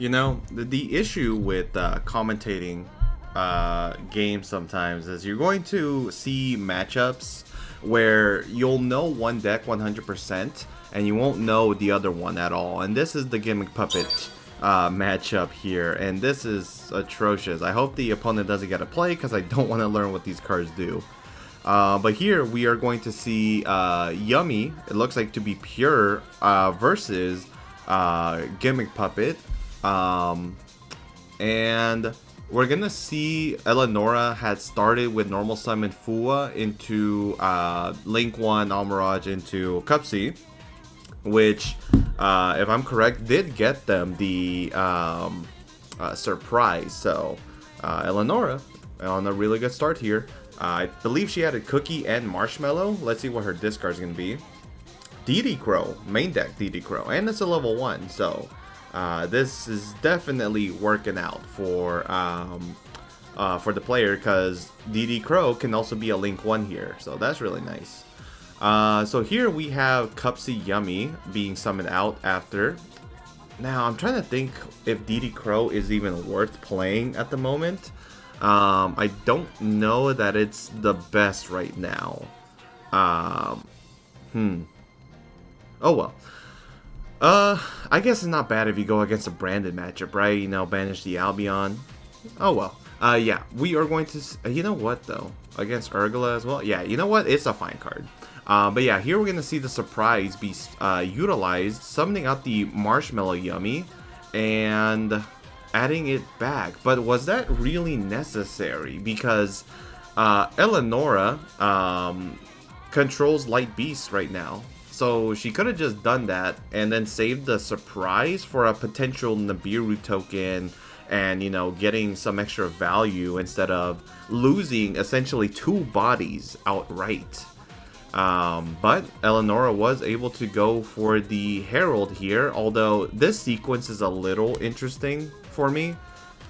You know, the issue with commentating games sometimes is you're going to see matchups where you'll know one deck 100% and you won't know the other one at all. And this is the Gimmick Puppet matchup here, and this is atrocious. I hope the opponent doesn't get a play because I don't want to learn what these cards do. But here we are going to see Yummy, it looks like to be pure, versus Gimmick Puppet. And we're gonna see Eleonora had started with normal summon Fua into Link 1 Almirage into Cupsy, which, if I'm correct, did get them the surprise. So Eleonora on a really good start here. I believe she had a Cookie and Marshmallow. Let's see what her discard is going to be. DD Crow, main deck DD Crow, and it's a level 1, so this is definitely working out for the player, because DD Crow can also be a Link 1 here, so that's really nice. So here we have Cupsy Yummy being summoned out after. Now I'm trying to think if DD Crow is even worth playing at the moment. I don't know that it's the best right now. Oh well. I guess it's not bad if you go against a branded matchup, right? You know, banish the Albion. Oh well. Yeah, we are going to... you know what, though? Against Urgula as well? Yeah, you know what? It's a fine card. But yeah, here we're going to see the surprise be utilized, summoning out the Marshmallow Yummy, and adding it back. But was that really necessary? Because Eleonora controls Light Beast right now. So she could have just done that and then saved the surprise for a potential Nibiru token and, you know, getting some extra value instead of losing essentially 2 bodies outright. But Eleonora was able to go for the Herald here, although this sequence is a little interesting for me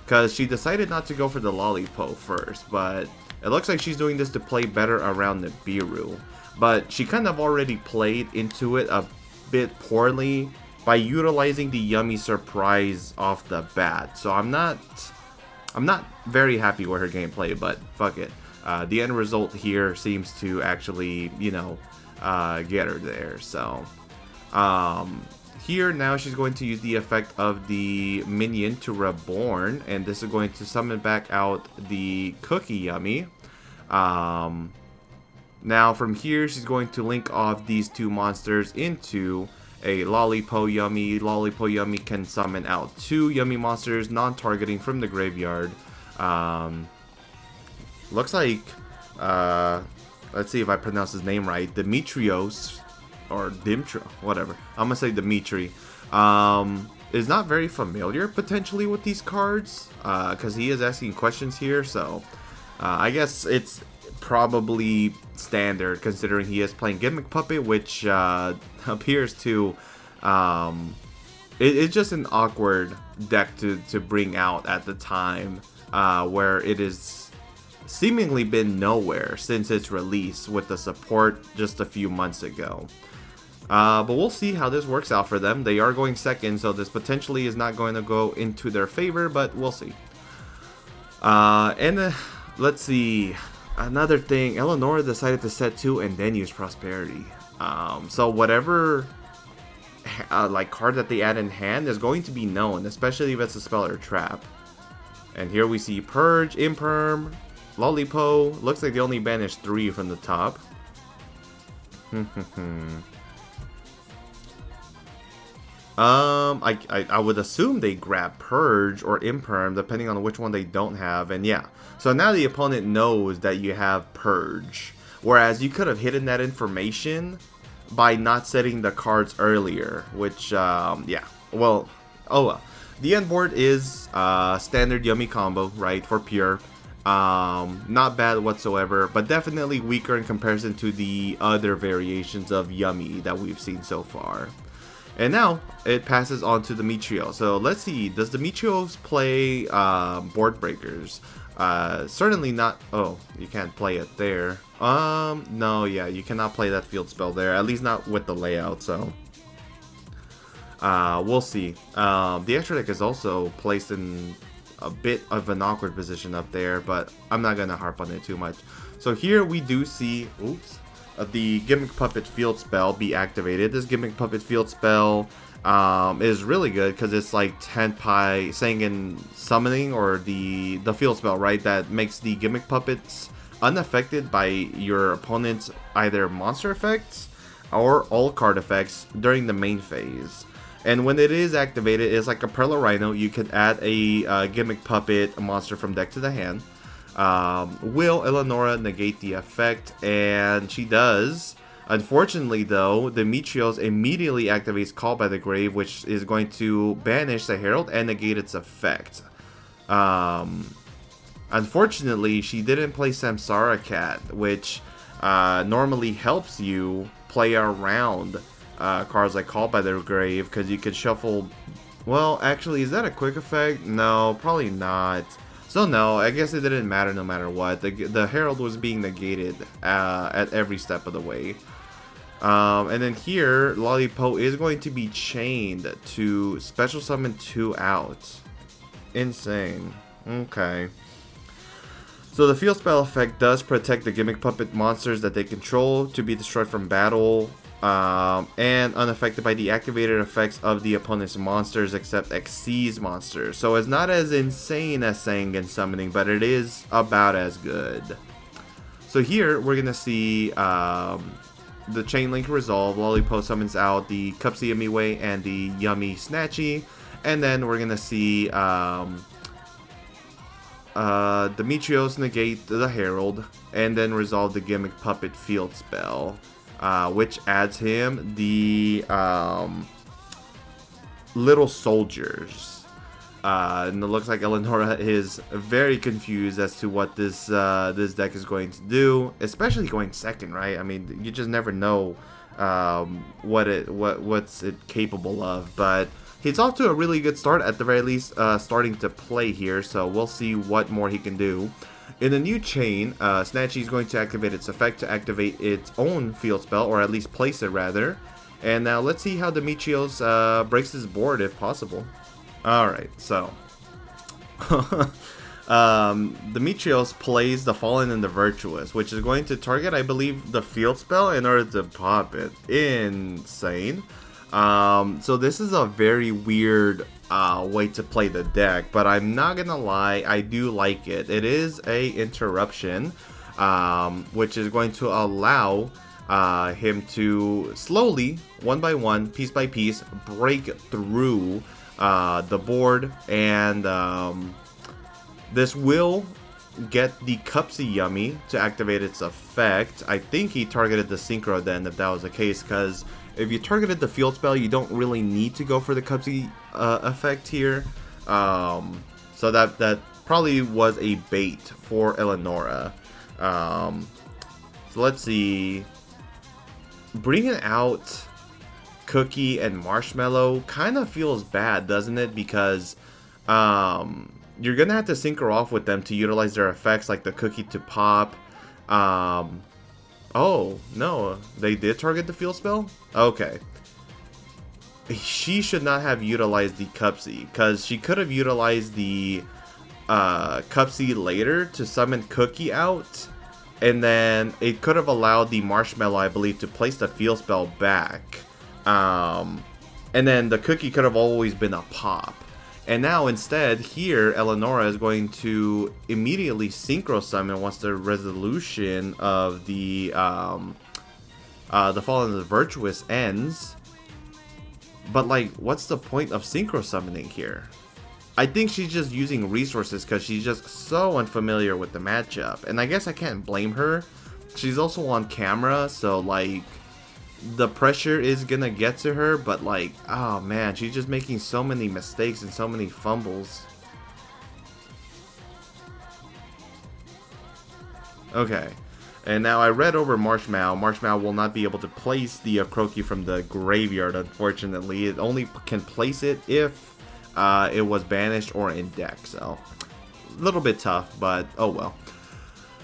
because she decided not to go for the Lollipop first, but it looks like she's doing this to play better around Nibiru. But she kind of already played into it a bit poorly by utilizing the Yummy surprise off the bat. So I'm not very happy with her gameplay, but fuck it. The end result here seems to actually, you know, get her there. So here now she's going to use the effect of the minion to reborn, and this is going to summon back out the Cookie Yummy. Now from here she's going to link off these 2 monsters into a Lollipop Yummy. Lollipop Yummy can summon out 2 Yummy monsters non-targeting from the graveyard. Looks like, let's see if I pronounce his name right, Demetrios, or Dimtro, whatever. I'm gonna say Dimitri. Is not very familiar potentially with these cards, because he is asking questions here, so I guess it's probably standard considering he is playing Gimmick Puppet, which appears to it's just an awkward deck to bring out at the time, where it is seemingly been nowhere since its release with the support just a few months ago. But we'll see how this works out for them. They are going second, so this potentially is not going to go into their favor, but we'll see. Let's see. Another thing, Eleonora decided to set 2 and then use Prosperity. So whatever like card that they add in hand is going to be known, especially if it's a spell or trap. And here we see Purge, Imperm, Lollipop. Looks like they only banished 3 from the top. I would assume they grab Purge or Imperm depending on which one they don't have, and yeah. So now the opponent knows that you have Purge, whereas you could have hidden that information by not setting the cards earlier, which, yeah, well, oh well. The end board is standard Yummy combo, right, for pure. Not bad whatsoever, but definitely weaker in comparison to the other variations of Yummy that we've seen so far. And now it passes on to Demetrios. So let's see, does Demetrios play board breakers? Certainly not. Oh, you can't play it there. No, yeah, you cannot play that field spell there, at least not with the layout. So We'll see. The extra deck is also placed in a bit of an awkward position up there, but I'm not gonna harp on it too much. So here we do see, the Gimmick Puppet field spell be activated. This Gimmick Puppet field spell is really good because it's like Tenpai Sangan summoning, or the field spell, right, that makes the Gimmick Puppets unaffected by your opponent's either monster effects or all card effects during the main phase. And when it is activated, it's like a Perla Rhino. You can add a Gimmick Puppet monster from deck to the hand. Will Eleonora negate the effect? And she does. Unfortunately, though, Demetrios immediately activates Call by the Grave, which is going to banish the Herald and negate its effect. Unfortunately, she didn't play Samsara Cat, which normally helps you play around cards like Call by the Grave, because you could shuffle. Well, actually, is that a quick effect? No, probably not. So no, I guess it didn't matter no matter what. The Herald was being negated at every step of the way. And then here, Lollipop is going to be chained to special summon 2 out. Insane. Okay. So the field spell effect does protect the Gimmick Puppet monsters that they control to be destroyed from battle, and unaffected by the activated effects of the opponent's monsters except Xyz monsters. So it's not as insane as Sangan summoning, but it is about as good. So here we're gonna see the Chain Link resolve. Lollipop summons out the Cupsy Amiway and the Yummy Snatchy, and then we're gonna see Demetrios negate the Herald, and then resolve the Gimmick Puppet field spell, which adds him the Little Soldiers. And it looks like Eleonora is very confused as to what this deck is going to do, especially going second, right? I mean, you just never know what's it capable of, but he's off to a really good start, at the very least, starting to play here, so we'll see what more he can do. In the new chain, Snatchy is going to activate its effect to activate its own field spell, or at least place it rather. And now let's see how Demetrios breaks his board if possible. Alright, so Demetrios plays the Fallen and the Virtuous, which is going to target, I believe, the field spell in order to pop it. Insane. So this is a very weird way to play the deck, but I'm not gonna lie, I do like it. It is a interruption, which is going to allow him to slowly, one by one, piece by piece, break through the board, and this will get the Cupsy Yummy to activate its effect. I think he targeted the Synchro then, if that was the case, because if you targeted the field spell, you don't really need to go for the Cupsy effect here. So that probably was a bait for Eleonora. So let's see. Bringing out Cookie and Marshmallow kind of feels bad, doesn't it? Because you're gonna have to synchro off with them to utilize their effects, like the Cookie to pop. Oh no, they did target the field spell? Okay. She should not have utilized the Cupsy, because she could have utilized the Cupsy later to summon Cookie out, and then it could have allowed the Marshmallow, I believe, to place the field spell back. And then the Cookie could have always been a pop. And now instead, here, Eleonora is going to immediately synchro summon once the resolution of the Fallen and the Virtuous ends. But like, what's the point of synchro summoning here? I think she's just using resources because she's just so unfamiliar with the matchup. And I guess I can't blame her. She's also on camera, so like, the pressure is gonna get to her, but like, oh man, she's just making so many mistakes and so many fumbles. Okay, and now I read over Marshmallow. Marshmallow will not be able to place the Croaky from the graveyard, unfortunately. It only can place it if it was banished or in deck, so a little bit tough, but oh well.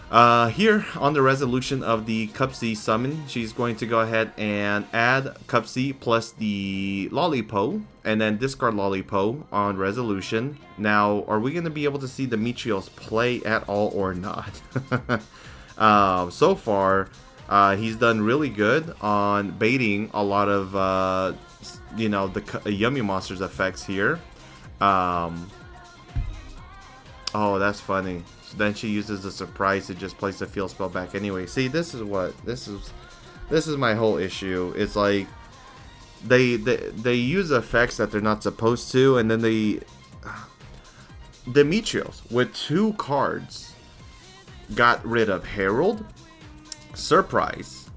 Here on the resolution of the Cup C summon, she's going to go ahead and add Cup C plus the Lollipo, and then discard Lollipo on resolution. Now, are we going to be able to see Demetrios play at all or not? So far, he's done really good on baiting a lot of, you know, the Yummy Monsters effects here. Oh, that's funny. Then she uses the surprise to just place the field spell back anyway. See, this is my whole issue. It's like they use effects that they're not supposed to, and then Demetrios with 2 cards got rid of Herald, Surprise,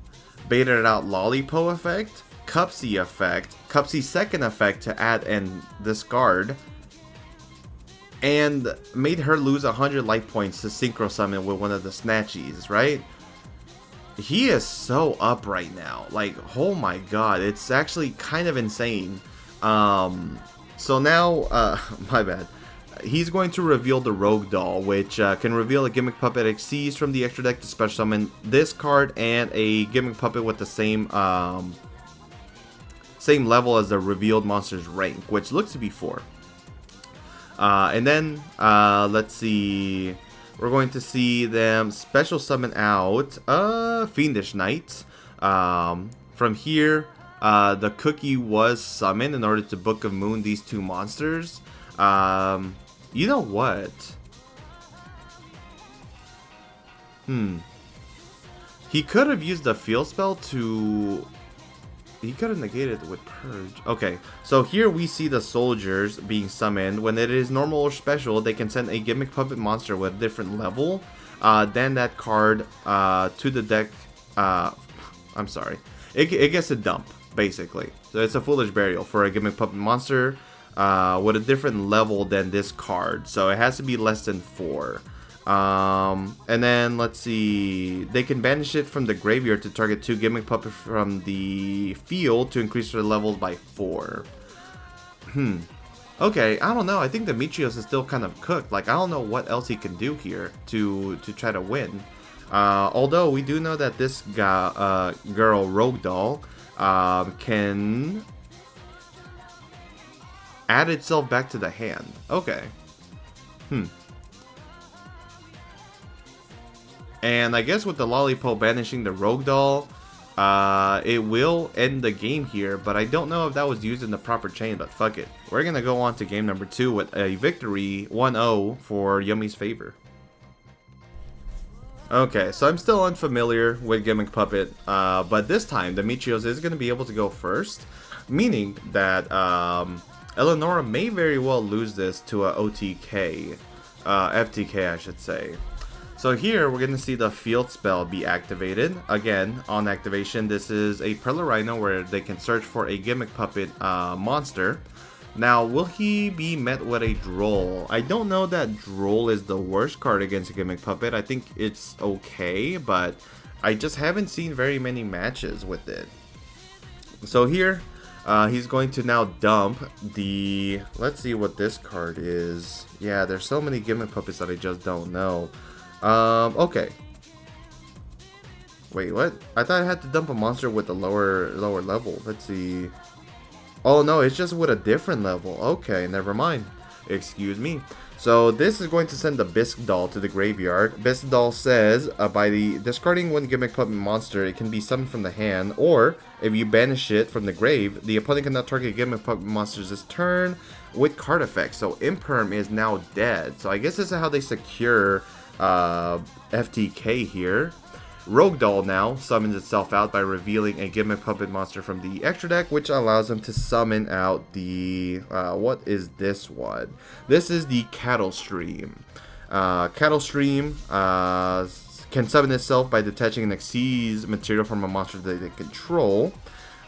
baited out Lollipo effect, Cup C effect, Cup C second effect to add and discard, and made her lose 100 life points to synchro summon with one of the snatchies, right? He is so up right now. Like, oh my god, it's actually kind of insane. So now, my bad. He's going to reveal the Rogue Doll, which can reveal a Gimmick Puppet exceeds from the extra deck to special summon this card and a Gimmick Puppet with the same level as the revealed monster's rank, which looks to be 4. And then, let's see, we're going to see them special summon out Fiendish Knight. From here, the cookie was summoned in order to Book of Moon these 2 monsters. You know what? He could have used the field spell to... He could have negated it with Purge. Okay, so here we see the soldiers being summoned. When it is normal or special, they can send a Gimmick Puppet monster with a different level than that card to the deck. I'm sorry. It gets a dump, basically. So it's a Foolish Burial for a Gimmick Puppet monster with a different level than this card. So it has to be less than 4. And then let's see, they can banish it from the graveyard to target 2 Gimmick Puppet from the field to increase their levels by 4. Okay, I don't know. I think Demetrios is still kind of cooked. Like, I don't know what else he can do here to try to win. Although we do know that this guy, girl Rogue Doll can add itself back to the hand. Okay. And I guess with the Lollipo banishing the Rogue Doll, it will end the game here, but I don't know if that was used in the proper chain, but fuck it. We're going to go on to game number 2 with a victory 1-0 for Yummy's favor. Okay, so I'm still unfamiliar with Gimmick Puppet, but this time Demetrios is going to be able to go first, meaning that Eleonora may very well lose this to a OTK, FTK I should say. So here we're going to see the field spell be activated. Again, on activation, this is a Perla Rhino where they can search for a Gimmick Puppet monster. Now, will he be met with a Droll? I don't know that Droll is the worst card against a Gimmick Puppet. I think it's okay, but I just haven't seen very many matches with it. So here, he's going to now dump the... Let's see what this card is. Yeah, there's so many Gimmick Puppets that I just don't know. Okay. Wait, what? I thought I had to dump a monster with a lower level. Let's see. Oh no, it's just with a different level. Okay, never mind. Excuse me. So this is going to send the Bisque Doll to the graveyard. Bisque Doll says, by discarding 1 Gimmick Puppet monster, it can be summoned from the hand, or if you banish it from the grave, the opponent cannot target Gimmick Puppet monsters this turn with card effects. So Imperm is now dead. So I guess this is how they secure FTK here. Rogue Doll now summons itself out by revealing a Gimmick Puppet monster from the extra deck, which allows them to summon out the what is this one? This is the Cattle Stream. Cattle Stream can summon itself by detaching an Xyz material from a monster that they control,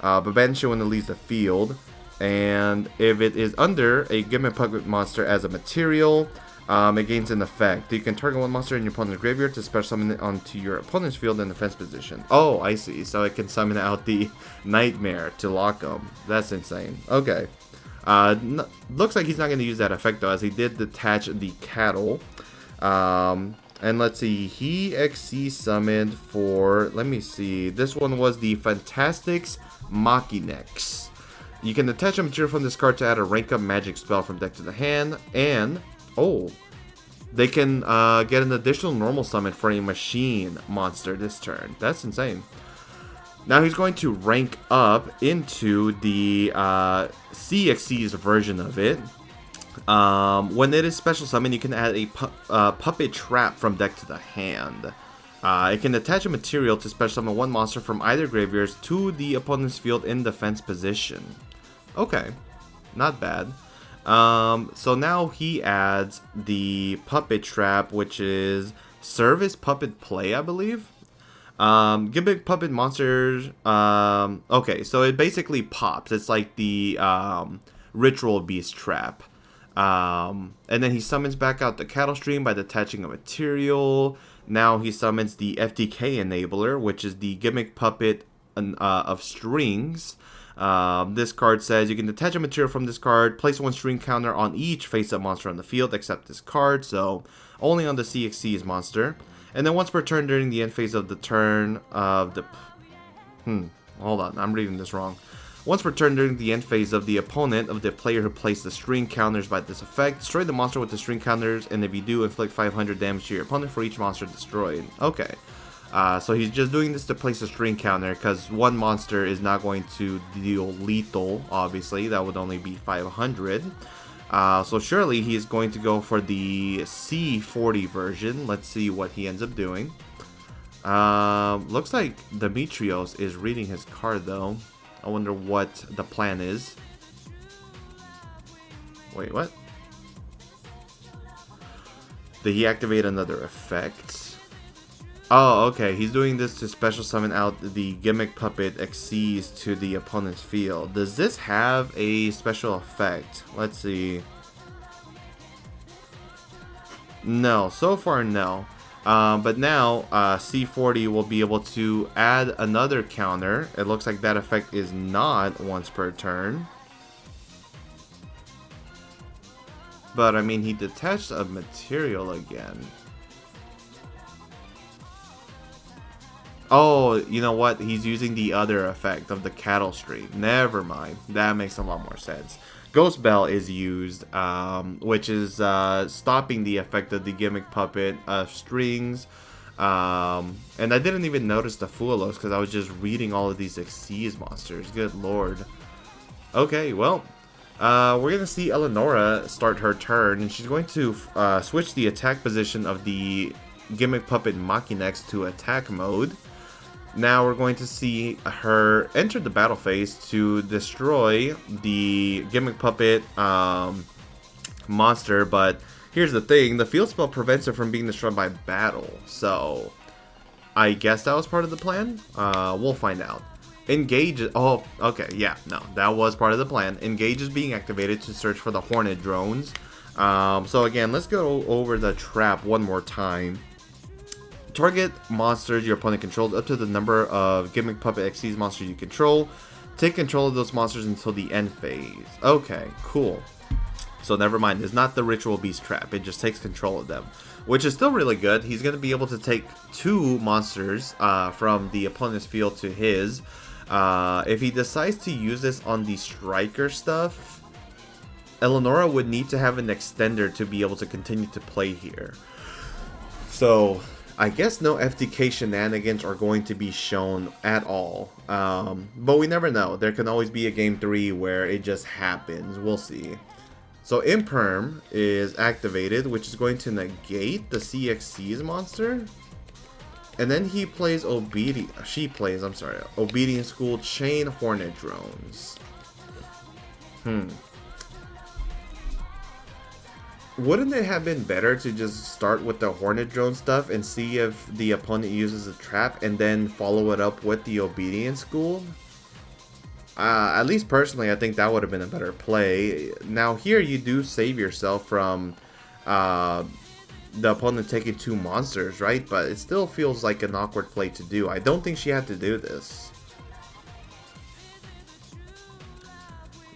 but banish it when it leaves the field. And if it is under a Gimmick Puppet monster as a material, it gains an effect. You can target 1 monster in your opponent's graveyard to special summon it onto your opponent's field in defense position. Oh, I see. So it can summon out the Nightmare to lock him. That's insane. Okay. Looks like he's not going to use that effect though, as he did detach the Cattle. And let's see, he XC summoned for, let me see, this one was the Fantastics Machinex. You can attach a material from this card to add a rank up magic spell from deck to the hand, and, oh, they can get an additional normal summon for a machine monster this turn. That's insane. Now he's going to rank up into the CXC's version of it. When it is special summon, you can add a puppet trap from deck to the hand. It can attach a material to special summon one monster from either graveyards to the opponent's field in defense position. Okay, not bad. So now he adds the puppet trap, which is service puppet play, I believe. Gimmick Puppet monsters. Okay, so it basically pops. It's like the ritual beast trap. And then he summons back out the cattle stream by detaching a material. Now he summons the FTK enabler, which is the Gimmick Puppet of strings. This card says you can detach a material from this card, place one string counter on each face-up monster on the field except this card, so only on the CXC's monster. And then once per turn during the end phase of the turn of the... hold on, I'm reading this wrong. Once per turn during the end phase of the opponent of the player who placed the string counters by this effect, destroy the monster with the string counters, and if you do, inflict 500 damage to your opponent for each monster destroyed. Okay. So he's just doing this to place a string counter, because one monster is not going to deal lethal, obviously. That would only be 500. So surely he's going to go for the C40 version. Let's see what he ends up doing. Looks like Demetrios is reading his card, though. I wonder what the plan is. Wait, what? Did he activate another effect? Oh, okay. He's doing this to special summon out the Gimmick Puppet XCs to the opponent's field. Does this have a special effect? Let's see. No, so far no. But now C40 will be able to add another counter. It looks like that effect is not once per turn. But I mean, he detached a material again. Oh, you know what? He's using the other effect of the cattle stream. Never mind. That makes a lot more sense. Ghost Bell is used, which is stopping the effect of the Gimmick Puppet strings. And I didn't even notice the Fuelos because I was just reading all of these Xyz monsters. Good lord. Okay, well, we're going to see Eleonora start her turn, and she's going to switch the attack position of the Gimmick Puppet Machinex to attack mode. Now we're going to see her enter the battle phase to destroy the Gimmick Puppet monster, but here's the thing, the field spell prevents it from being destroyed by battle, so I guess that was part of the plan. We'll find out. Engage, oh, okay, yeah, no, that was part of the plan. Engage is being activated to search for the Hornet drones. So again, let's go over the trap one more time. Target monsters your opponent controls up to the number of Gimmick Puppet XC's monsters you control. Take control of those monsters until the end phase. Okay, cool. So never mind, it's not the Ritual Beast trap. It just takes control of them, which is still really good. He's going to be able to take two monsters from the opponent's field to his. If he decides to use this on the Striker stuff, Eleonora would need to have an extender to be able to continue to play here. So I guess no FTK shenanigans are going to be shown at all. But we never know. There can always be a game 3 where it just happens. We'll see. So Imperm is activated, which is going to negate the CXC's monster. And then he plays Obedience School Chain Hornet Drones. Wouldn't it have been better to just start with the Hornet Drone stuff and see if the opponent uses a trap and then follow it up with the Obedience School? At least personally, I think that would have been a better play. Now here you do save yourself from the opponent taking two monsters, right? But it still feels like an awkward play to do. I don't think she had to do this.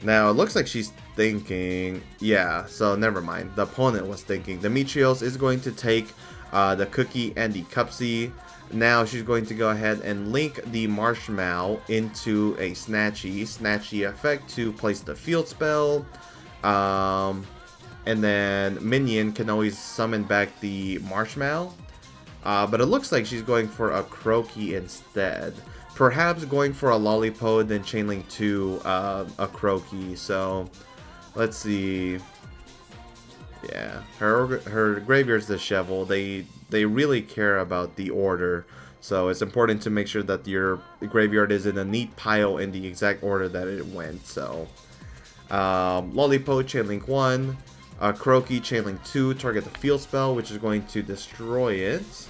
Now it looks like she's thinking, yeah, so never mind. The opponent was thinking Demetrios is going to take the Cookie, and the Cupsy. Now she's going to go ahead and link the Marshmallow into a Snatchy effect to place the field spell. And then Minion can always summon back the Marshmallow. But it looks like she's going for a Croaky instead. Perhaps going for a Lollipop, then Chainlink to a Croaky. So let's see. Yeah, her graveyard's disheveled. They really care about the order, so it's important to make sure that your graveyard is in a neat pile in the exact order that it went. So Lollipop, Chainlink 1, Croaky, Chainlink 2, target the field spell, which is going to destroy it.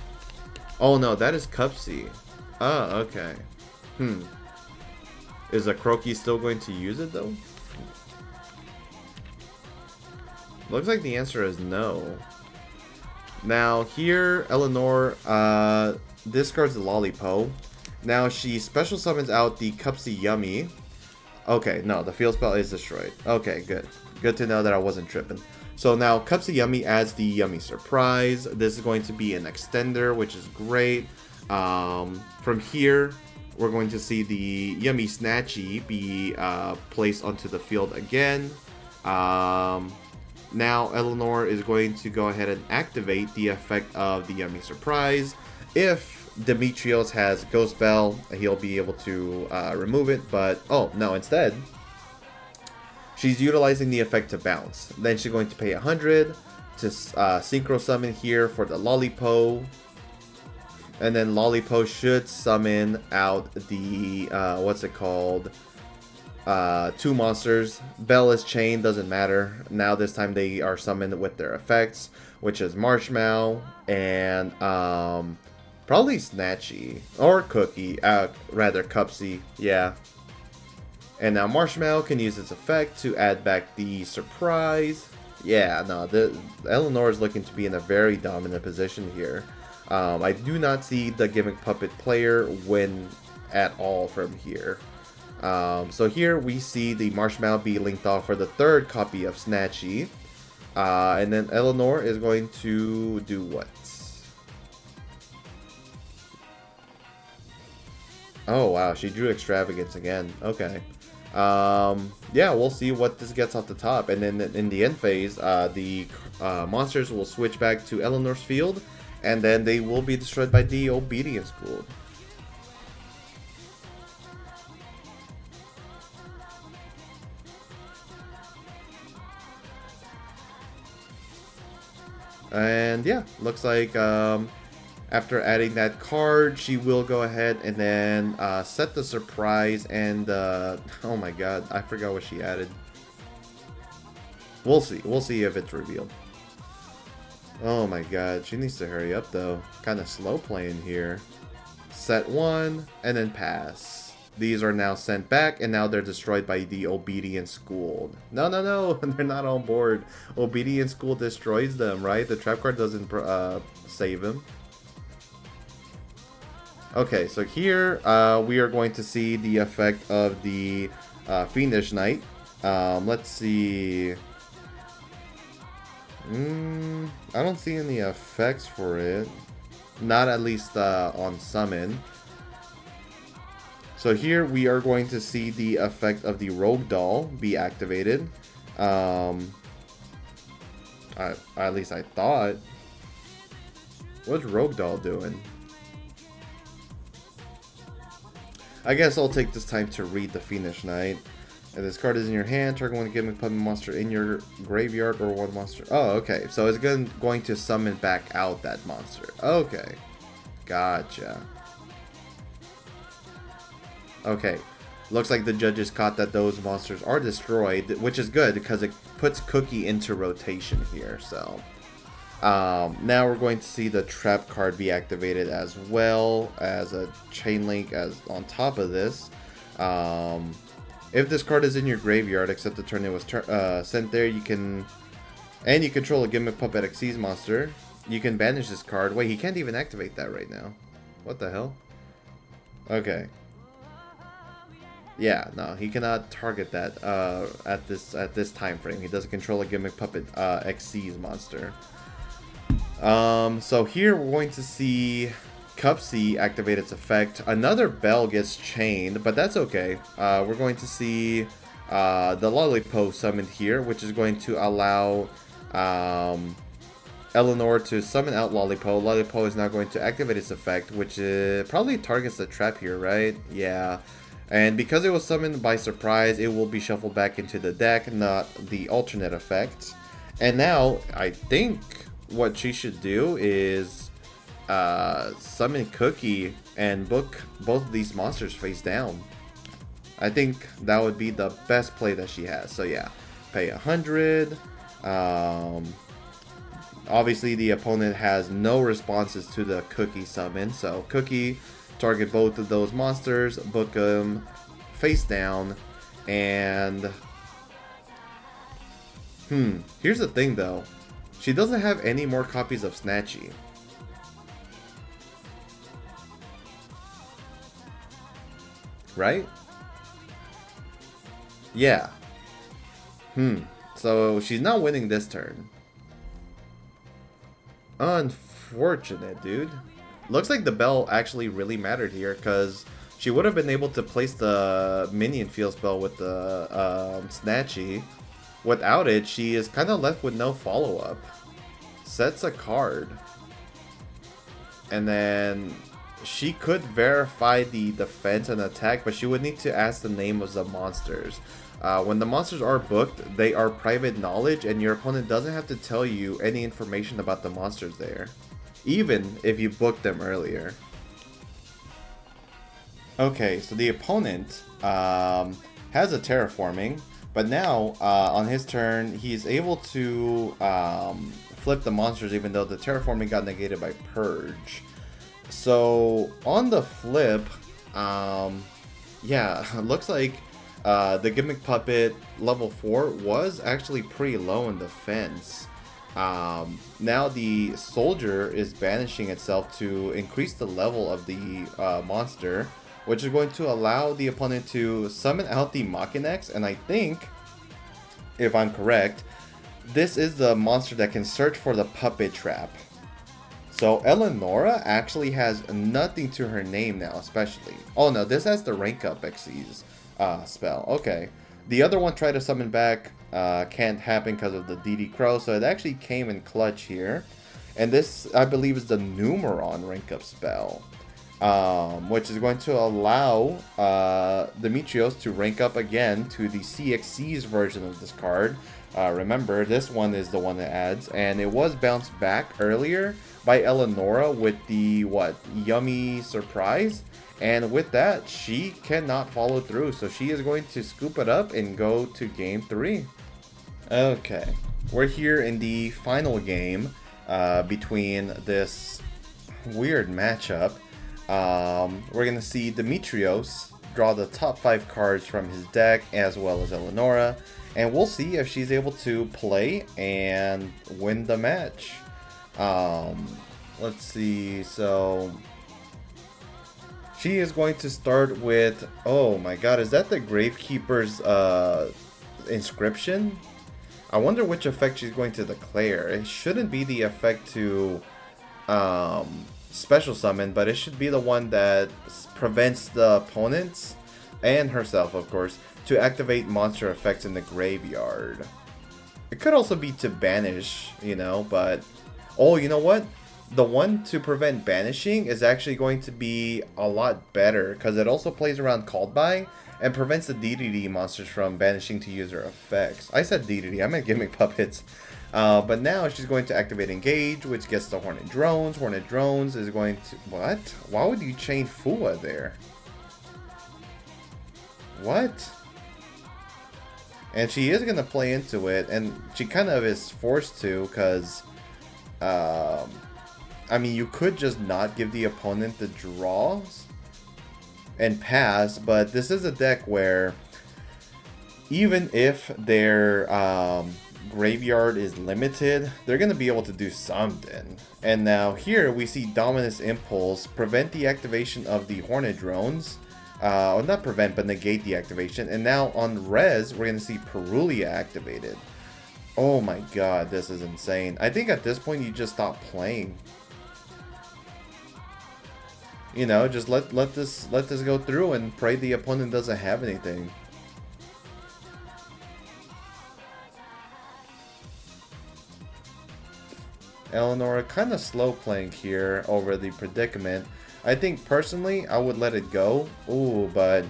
Oh no, that is Cupsy. Oh, okay. Is a Croaky still going to use it though? Looks like the answer is no. Now here, Eleanor discards the Lollipop. Now she special summons out the Cupsy Yummy. Okay, no, the field spell is destroyed. Okay, good. Good to know that I wasn't tripping. So now Cupsy Yummy adds the Yummy Surprise. This is going to be an extender, which is great. From here, we're going to see the Yummy Snatchy be placed onto the field again. Now Eleanor is going to go ahead and activate the effect of the Yummy Surprise. If Demetrios has Ghost Bell, he'll be able to remove it, but oh no, instead she's utilizing the effect to bounce. Then she's going to pay 100 to Synchro Summon here for the Lollipop. And then Lollipop should summon out the, what's it called? 2 monsters. Bell is chained, doesn't matter. Now this time they are summoned with their effects, which is Marshmallow and probably Snatchy or Cookie, rather Cupsy, yeah. And now Marshmallow can use its effect to add back the Surprise. Yeah, no, Eleanor is looking to be in a very dominant position here. I do not see the Gimmick Puppet player win at all from here. So here we see the Marshmallow be linked off for the 3rd copy of Snatchy. And then Eleanor is going to do what? Oh wow, she drew Extravagance again. Okay. Yeah, we'll see what this gets off the top. And then in the end phase, the monsters will switch back to Eleanor's field. And then they will be destroyed by the Obedience School. And yeah, looks like after adding that card, she will go ahead and then set the Surprise and oh my god, I forgot what she added. We'll see if it's revealed. Oh my god, she needs to hurry up though. Kind of slow playing here. Set 1 and then pass. These are now sent back and now they're destroyed by the Obedience School. No, they're not on board. Obedience School destroys them, right? The trap card doesn't save them. Okay, so here we are going to see the effect of the Fiendish Knight. Let's see. I don't see any effects for it. Not at least on summon. So here we are going to see the effect of the Rogue Doll be activated. At least I thought. What's Rogue Doll doing? I guess I'll take this time to read the Fiendish Knight. If this card is in your hand, target one Gimmick Puppet monster in your graveyard or one monster. Oh, okay. So it's going to summon back out that monster. Okay. Gotcha. Okay. Looks like the judges caught that those monsters are destroyed, which is good because it puts Cookie into rotation here. So now we're going to see the trap card be activated as well as a chain link as on top of this. If this card is in your graveyard, except the turn it was sent there, you control a Gimmick Puppet Xyz monster, you can banish this card. Wait, he can't even activate that right now. What the hell? Okay. Yeah, no, he cannot target that at this time frame. He doesn't control a Gimmick Puppet Xyz monster. So here we're going to see Cup C activate its effect. Another bell gets chained, but that's okay. We're going to see the Lollipo summoned here, which is going to allow Eleanor to summon out Lollipo. Lollipo is now going to activate its effect, which probably targets the trap here, right? Yeah. And because it was summoned by surprise, it will be shuffled back into the deck, not the alternate effect. And now, I think what she should do is summon Cookie and book both of these monsters face down. I think that would be the best play that she has. So yeah, pay 100. Obviously, the opponent has no responses to the Cookie summon. So Cookie, target both of those monsters, book them face down, and here's the thing though. She doesn't have any more copies of Snatchy. Right? Yeah. So she's not winning this turn. Unfortunate, dude. Looks like the bell actually really mattered here, because she would have been able to place the minion field spell with the Snatchy. Without it, she is kind of left with no follow-up. Sets a card. And then she could verify the defense and attack, but she would need to ask the name of the monsters. When the monsters are booked, they are private knowledge, and your opponent doesn't have to tell you any information about the monsters there, even if you booked them earlier. Okay, so the opponent has a terraforming, but now on his turn, he is able to flip the monsters, even though the terraforming got negated by Purge. So on the flip, yeah, looks like the Gimmick Puppet level 4 was actually pretty low in defense. Now the Soldier is banishing itself to increase the level of the monster, which is going to allow the opponent to summon out the Machinex, and I think, if I'm correct, this is the monster that can search for the Puppet Trap. So Eleonora actually has nothing to her name now, especially. Oh no, this has the rank up Xyz spell. Okay. The other one tried to summon back, can't happen because of the DD Crow, so it actually came in clutch here. And this, I believe, is the Numeron rank up spell, which is going to allow Demetrios to rank up again to the CXC's version of this card. Remember, this one is the one that adds, and it was bounced back earlier by Eleonora with the, yummy surprise. And with that, she cannot follow through, so she is going to scoop it up and go to game 3. Okay, we're here in the final game between this weird matchup. We're going to see Demetrios draw the top 5 cards from his deck, as well as Eleonora, and we'll see if she's able to play and win the match. Let's see, so she is going to start with, oh my god, is that the Gravekeeper's inscription? I wonder which effect she's going to declare. It shouldn't be the effect to special summon, but it should be the one that prevents the opponents, and herself of course, to activate monster effects in the graveyard. It could also be to banish, but oh, you know what? The one to prevent banishing is actually going to be a lot better, because it also plays around Called By and prevents the DDD monsters from banishing to use their effects. I said DDD, I meant Gimmick Puppets. But now she's going to activate Engage, which gets the Hornet Drones. Hornet Drones is going to... What? Why would you chain Fua there? What? And she is going to play into it, and she kind of is forced to, because... I mean, you could just not give the opponent the draws and pass, but this is a deck where even if their graveyard is limited, they're going to be able to do something. And now here we see Dominus Impulse prevent the activation of the Hornet Drones. Or not prevent, but negate the activation. And now on Res, we're going to see Perulia activated. Oh my god, this is insane. I think at this point you just stop playing. You know, just let this go through and pray the opponent doesn't have anything. Eleanor kind of slow playing here over the predicament. I think personally I would let it go. Ooh, but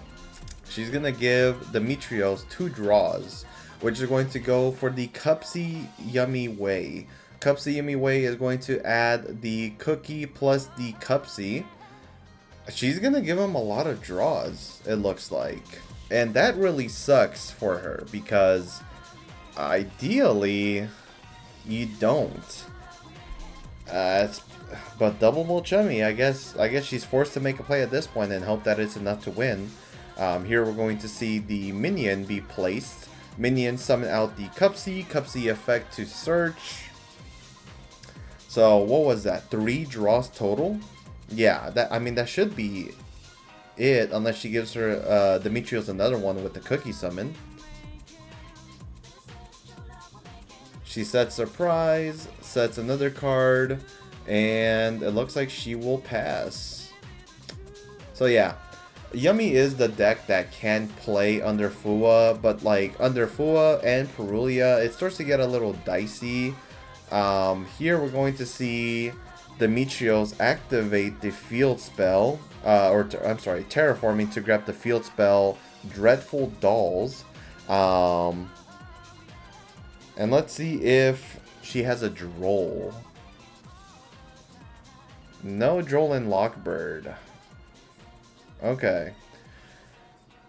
she's gonna give Demetrios 2 draws, which is going to go for the Cupsy Yummy Way. Cupsy Yummy Way is going to add the cookie plus the Cupsy. She's gonna give him a lot of draws, it looks like. And that really sucks for her because ideally you don't. But double chummy, I guess she's forced to make a play at this point and hope that it's enough to win. Here we're going to see the minion be placed. Minion summon out the Cupsy effect to search. So what was that? 3 draws total? Yeah, that should be it, unless she gives her Demetrios another one with the cookie summon. She sets surprise, sets another card, and it looks like she will pass. So yeah, Yummy is the deck that can play under Fua, but like under Fua and Perulia, it starts to get a little dicey. Here we're going to see Demetrios activate the field spell, I'm sorry, terraforming to grab the field spell Dreadful Dolls. And let's see if she has a Droll. No Droll and Lockbird. Okay.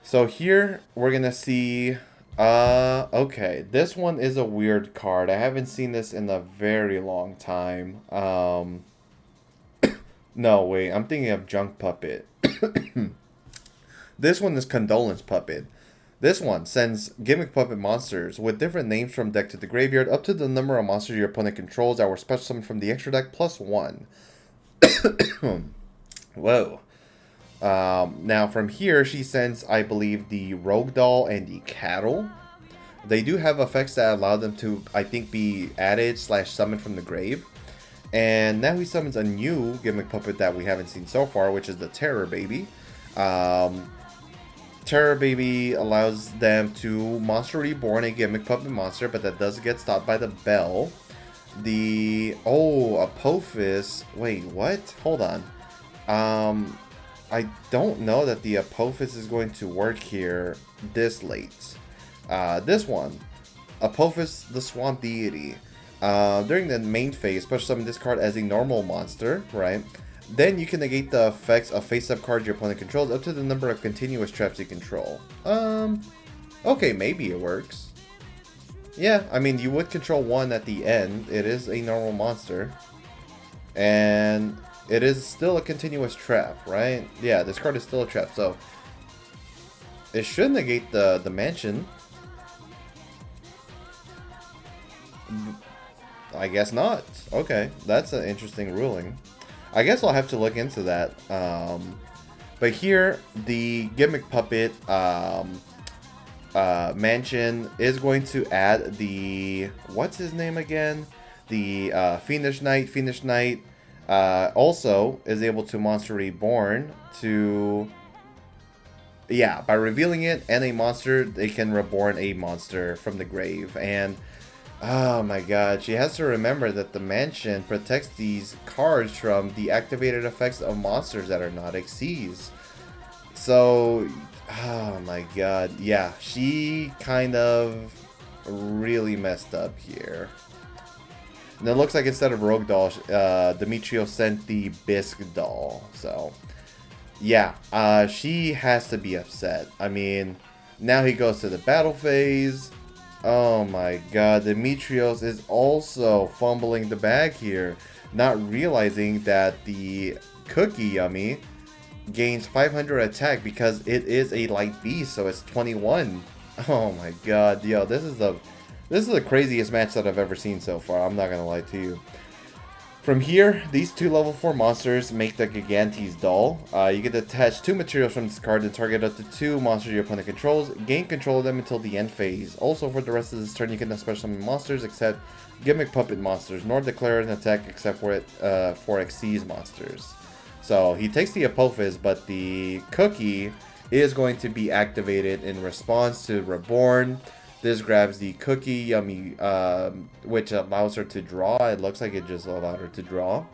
So here we're gonna see okay, this one is a weird card. I haven't seen this in a very long time. No, wait, I'm thinking of Junk Puppet. This one is Condolence Puppet. This one sends Gimmick Puppet monsters with different names from deck to the graveyard up to the number of monsters your opponent controls that were special summoned from the extra deck plus 1. Whoa. Now from here she sends, I believe, the Rogue Doll and the Cattle. They do have effects that allow them to, I think, be added / summoned from the grave. And now he summons a new Gimmick Puppet that we haven't seen so far, which is the Terror Baby. Terror Baby allows them to monster reborn a Gimmick Puppet monster, but that does get stopped by the bell. Apophis. Wait, what? Hold on. I don't know that the Apophis is going to work here this late. This one, Apophis the Swamp Deity. During the main phase, special summon this card as a normal monster, right? Then you can negate the effects of face-up cards your opponent controls up to the number of continuous traps you control. Okay, maybe it works. Yeah, I mean, you would control one at the end. It is a normal monster. And it is still a continuous trap, right? Yeah, this card is still a trap, so it should negate the mansion. I guess not. Okay, that's an interesting ruling. I guess I'll have to look into that. But here, the Gimmick Puppet mansion is going to add the... What's his name again? The Fiendish Knight. Fiendish Knight also is able to monster reborn to... Yeah, by revealing it and a monster, they can reborn a monster from the grave. And... oh my god, she has to remember that the mansion protects these cards from the activated effects of monsters that are not Xyz. So, oh my god, yeah, she kind of really messed up here. And it looks like instead of Rogue Doll, Demetrios sent the Bisque Doll. So, yeah, she has to be upset. I mean, now he goes to the battle phase. Oh my god, Demetrios is also fumbling the bag here, not realizing that the Cookie Yummy gains 500 attack because it is a light beast, so it's 21. Oh my god, yo, this is the craziest match that I've ever seen so far, I'm not gonna lie to you. From here, these two level 4 monsters make the Gigantes doll. You get to attach 2 materials from this card and target up to 2 monsters your opponent controls. Gain control of them until the end phase. Also, for the rest of this turn, you can not special summon monsters except Gimmick Puppet monsters, nor declare an attack except for Xyz monsters. So he takes the Apophis, but the cookie is going to be activated in response to Reborn. This grabs the cookie, yummy, which allows her to draw. It looks like it just allowed her to draw.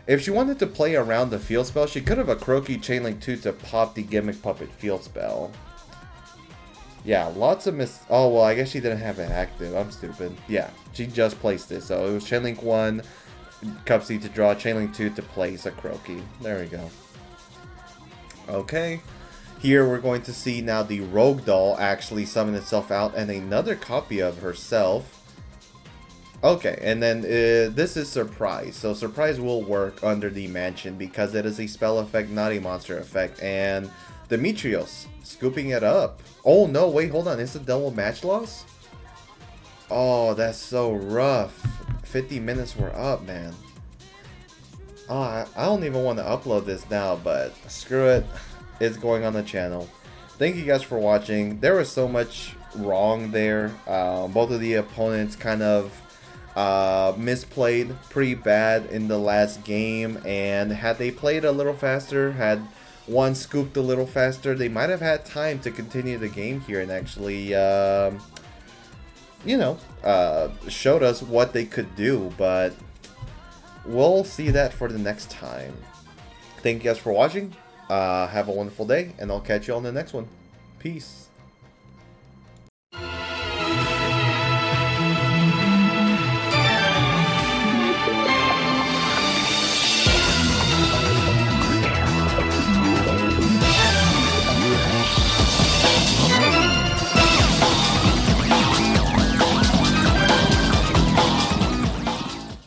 If she wanted to play around the field spell, she could have a Croaky Chainlink 2 to pop the Gimmick Puppet field spell. Yeah, lots of oh, well, I guess she didn't have it active. I'm stupid. Yeah, she just placed it. So it was Chainlink 1, Cup C to draw, Chainlink 2 to place a Croaky. There we go. Okay. Here we're going to see now the Rogue doll actually summon itself out and another copy of herself. Okay, and then this is Surprise. So Surprise will work under the mansion because it is a spell effect, not a monster effect. And Demetrios, scooping it up. Oh no, wait, hold on. It's a double match loss? Oh, that's so rough. 50 minutes were up, man. Oh, I don't even want to upload this now, but screw it. It's going on the channel. Thank you guys for watching. There was so much wrong there. Both of the opponents kind of misplayed pretty bad in the last game, and had they played a little faster, had one scooped a little faster, they might have had time to continue the game here and actually you know, showed us what they could do, but we'll see that for the next time. Thank you guys for watching. Have a wonderful day, and I'll catch you on the next one. Peace.